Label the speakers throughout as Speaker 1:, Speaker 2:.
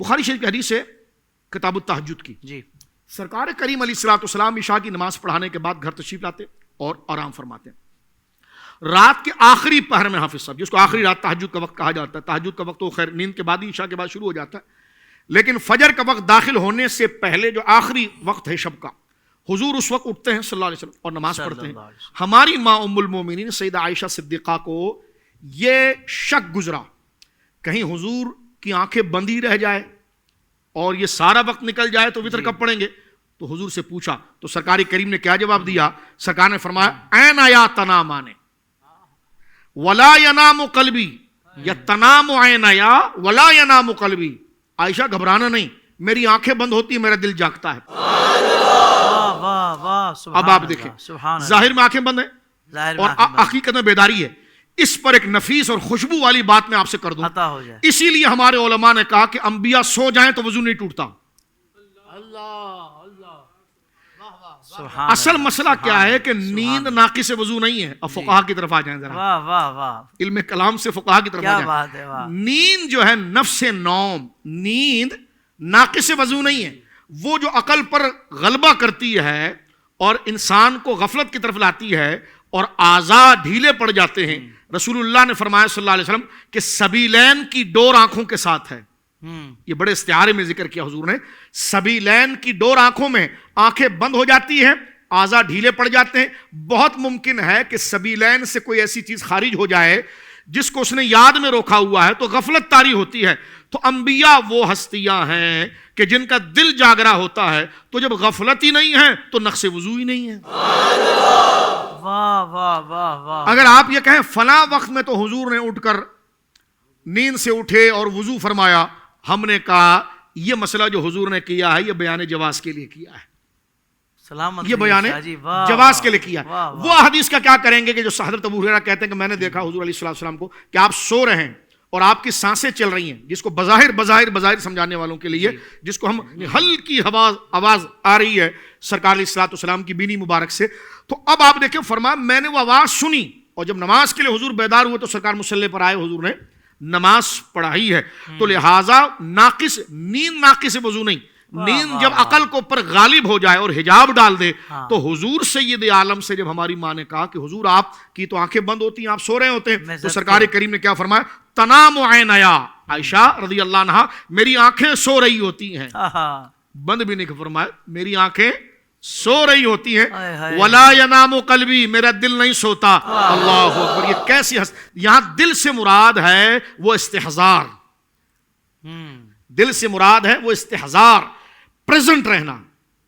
Speaker 1: بخاری شریف کی حدیث ہے کتاب التہجد کی.
Speaker 2: جی
Speaker 1: سرکار کریم علیہ الصلوۃ والسلام عشاء کی نماز پڑھانے کے بعد گھر تشریف لاتے اور آرام فرماتے. رات کے آخری پہر میں حافظ صاحب، جس کو آخری رات تہجد کا وقت کہا جاتا ہے، تہجد کا وقت تو خیر نیند کے بعد ہی عشاء کے بعد شروع ہو جاتا ہے، لیکن فجر کا وقت داخل ہونے سے پہلے جو آخری وقت ہے شب کا، حضور اس وقت اٹھتے ہیں صلی اللہ علیہ وسلم اور نماز پڑھتے ہیں. ہماری ماں ام المومنین سیدہ عائشہ صدیقہ کو یہ شک گزرا کہیں حضور کی آنکھیں بند ہی رہ جائے اور یہ سارا وقت نکل جائے تو وتر کب پڑھیں گے. تو حضور سے پوچھا تو سرکار کریم نے کیا جواب دیا؟ سرکار نے فرمایا این یا تنامان ولا ینام قلبی، یا تنام عین یا ولا ینام قلبی. عائشہ گھبرانا نہیں، میری آنکھیں بند ہوتی ہیں، میرا دل جاگتا ہے. اب آپ دیکھیں ظاہر میں آنکھیں بند ہیں اور حقیقت میں بیداری ہے. اس پر ایک نفیس اور خوشبو والی بات میں آپ سے کر دوں، اسی لیے ہمارے علماء نے کہا کہ انبیاء سو جائیں تو وضو نہیں ٹوٹتا. اصل مسئلہ کیا ہے کہ نیند ناقص وضو نہیں ہے. اب فقہا کی طرف آ جائیں ذرا، علم کلام سے فقہا کی طرف آ جائیں. نیند جو ہے نفس نوم، نیند ناقص وضو نہیں ہے. وہ جو عقل پر غلبہ کرتی ہے اور انسان کو غفلت کی طرف لاتی ہے اور اعضاء ڈھیلے پڑ جاتے ہیں. رسول اللہ نے فرمایا صلی اللہ علیہ وسلم کہ سبیلین کی ڈور آنکھوں کے ساتھ ہے. یہ بڑے استعارے میں ذکر کیا حضور نے. سبیلین کی ڈور آنکھوں میں، آنکھیں بند ہو جاتی ہیں، اعضاء ڈھیلے پڑ جاتے ہیں. بہت ممکن ہے کہ سبیلین سے کوئی ایسی چیز خارج ہو جائے جس کو اس نے یاد میں روکا ہوا ہے تو غفلت طاری ہوتی ہے. تو انبیاء وہ ہستیاں ہیں کہ جن کا دل جاگ رہا ہوتا ہے، تو جب غفلت ہی نہیں ہے تو نقص وضو ہی نہیں ہے. اگر آپ یہ کہیں فلاں وقت میں تو حضور نے اٹھ کر نیند سے اٹھے اور وضو فرمایا، ہم نے کہا یہ مسئلہ جو حضور نے کیا ہے یہ بیان جواز کے لیے کیا ہے. یہ بیان جواز کے لیے کیا ہے. وہ حدیث کا کیا کریں گے کہ جو حضرت ابو ہریرہ کہتے ہیں کہ میں نے دیکھا حضور علیہ السلام کو کہ آپ سو رہے ہیں اور آپ کی سانسیں چل رہی ہیں، جس کو بظاہر سمجھانے والوں کے لیے جس کو ہم ہلکی آواز آ رہی ہے سرکار علیہ الصلوۃ والسلام کی بینی مبارک سے. تو اب آپ دیکھیں فرمایا میں نے وہ آواز سنی اور جب نماز کے لیے حضور بیدار ہوئے تو سرکار مصلی پر آئے، حضور نے نماز پڑھائی ہے. تو لہٰذا نیند ناقص وضو نہیں. نیند جب عقل کو پر غالب ہو جائے اور حجاب ڈال دے تو حضور سید عالم سے جب ہماری ماں نے کہا کہ حضور آپ کی تو آنکھیں بند ہوتی ہیں، آپ سو رہے ہوتے ہیں، تو سرکار کریم نے کیا فرمایا؟ تنام عینیا، عائشہ رضی اللہ عنہا میری آنکھیں سو رہی ہوتی ہیں. بند بھی نہیں فرمایا، میری آنکھیں سو رہی ہوتی ہیں. ولا ینام قلبی، میرا دل نہیں سوتا. اللہ اکبر. یہ کیسی یہاں دل سے مراد ہے وہ استحضار، دل سے مراد ہے وہ استحضار، پریزنٹ رہنا،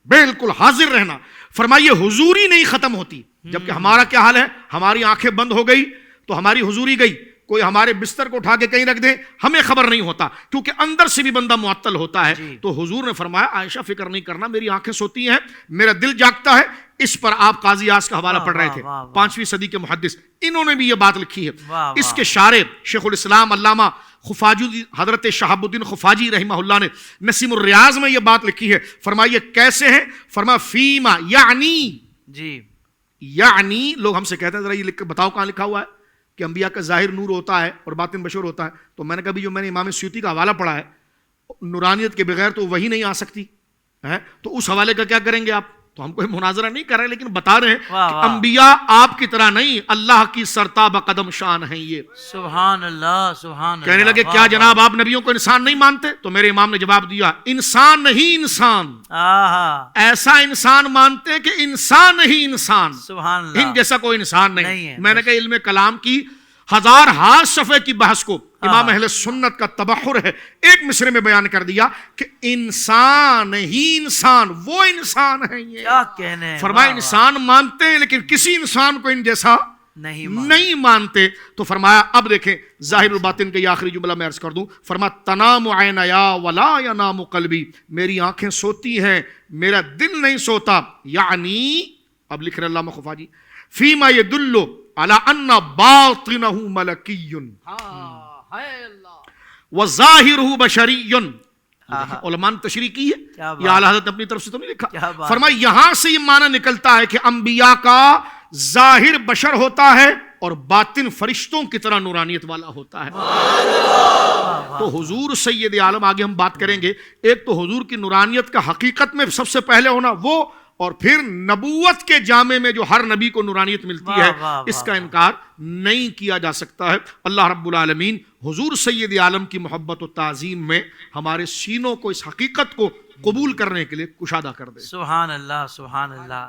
Speaker 1: بالکل حاضر رہنا. فرمائیے حضوری نہیں ختم ہوتی. جبکہ ہمارا کیا حال ہے؟ ہماری آنکھیں بند ہو گئی تو ہماری حضوری گئی. کوئی ہمارے بستر کو اٹھا کے کہیں رکھ دے ہمیں خبر نہیں ہوتا، کیونکہ اندر سے بھی بندہ معطل ہوتا ہے. تو حضور نے فرمایا عائشہ فکر نہیں کرنا، میری آنکھیں سوتی ہیں، میرا دل جاگتا ہے. اس پر آپ قاضی یاس کا حوالہ پڑھ رہے تھے، 5ویں صدی کے محدث، انہوں نے بھی یہ بات لکھی ہے. اس کے شارح شیخ الاسلام علامہ خفاجی حضرت شہاب الدین خفاجی رحمہ اللہ نے نسیم الریاض میں یہ بات لکھی ہے. فرمائیے کیسے ہیں؟ فرمایا فیما یعنی لوگ ہم سے کہتے ہیں ذرا یہ لکھ کے بتاؤ کہاں لکھا ہوا ہے کہ انبیاء کا ظاہر نور ہوتا ہے اور باطن بشر ہوتا ہے. تو میں نے کہا جو میں نے امام سیوطی کا حوالہ پڑھا ہے، نورانیت کے بغیر تو وہی نہیں آ سکتی ہے، تو اس حوالے کا کیا کریں گے آپ؟ تو ہم کوئی مناظرہ نہیں کر رہے، لیکن بتا رہے ہیں کہ انبیاء آپ کی طرح نہیں، اللہ کی سرتاب قدم شان ہیں. یہ
Speaker 2: سبحان اللہ سبحان اللہ.
Speaker 1: کہنے لگے کیا جناب آپ نبیوں کو انسان نہیں مانتے؟ تو میرے امام نے جواب دیا انسان نہیں انسان، ایسا انسان مانتے ہیں کہ انسان نہیں انسان،
Speaker 2: سبحان اللہ،
Speaker 1: ان جیسا کوئی انسان نہیں. میں نے کہا علم کلام کی 1000 صفحے کی بحث کو امام اہل سنت کا تبحر ہے ایک مصرے میں بیان کر دیا کہ انسان ہی انسان، وہ انسان ہے. یہ
Speaker 2: کیا کہنے،
Speaker 1: فرمایا انسان مانتے ہیں لیکن کسی انسان کو ان جیسا نہیں مانتے. تو فرمایا اب دیکھیں ظاہر الباطن کے یہ آخری جملہ میں عرض کر دوں. فرمایا تنام عینیا ولا ینام قلبی، میری آنکھیں سوتی ہیں، میرا دل نہیں سوتا. یعنی اب لکھ رہے علامہ خفاجی فیما یدل علی ان باطنہ ملکی وظاہرہ بشری. علماء نے تشریح کی ہے، یہ اعلیٰ حضرت اپنی طرف سے تو نہیں لکھا. فرمایا یہاں سے یہ معنی نکلتا ہے کہ انبیاء کا ظاہر بشر ہوتا ہے اور باطن فرشتوں کی طرح نورانیت والا ہوتا ہے. تو حضور سید عالم، آگے ہم بات کریں گے، ایک تو حضور کی نورانیت کا حقیقت میں سب سے پہلے ہونا وہ، اور پھر نبوت کے جامع میں جو ہر نبی کو نورانیت ملتی ہے اس کا انکار نہیں کیا جا سکتا ہے. اللہ رب العالمین حضور سید عالم کی محبت و تعظیم میں ہمارے سینوں کو اس حقیقت کو قبول کرنے کے لیے کشادہ کر دے.
Speaker 2: سبحان اللہ، سبحان اللہ.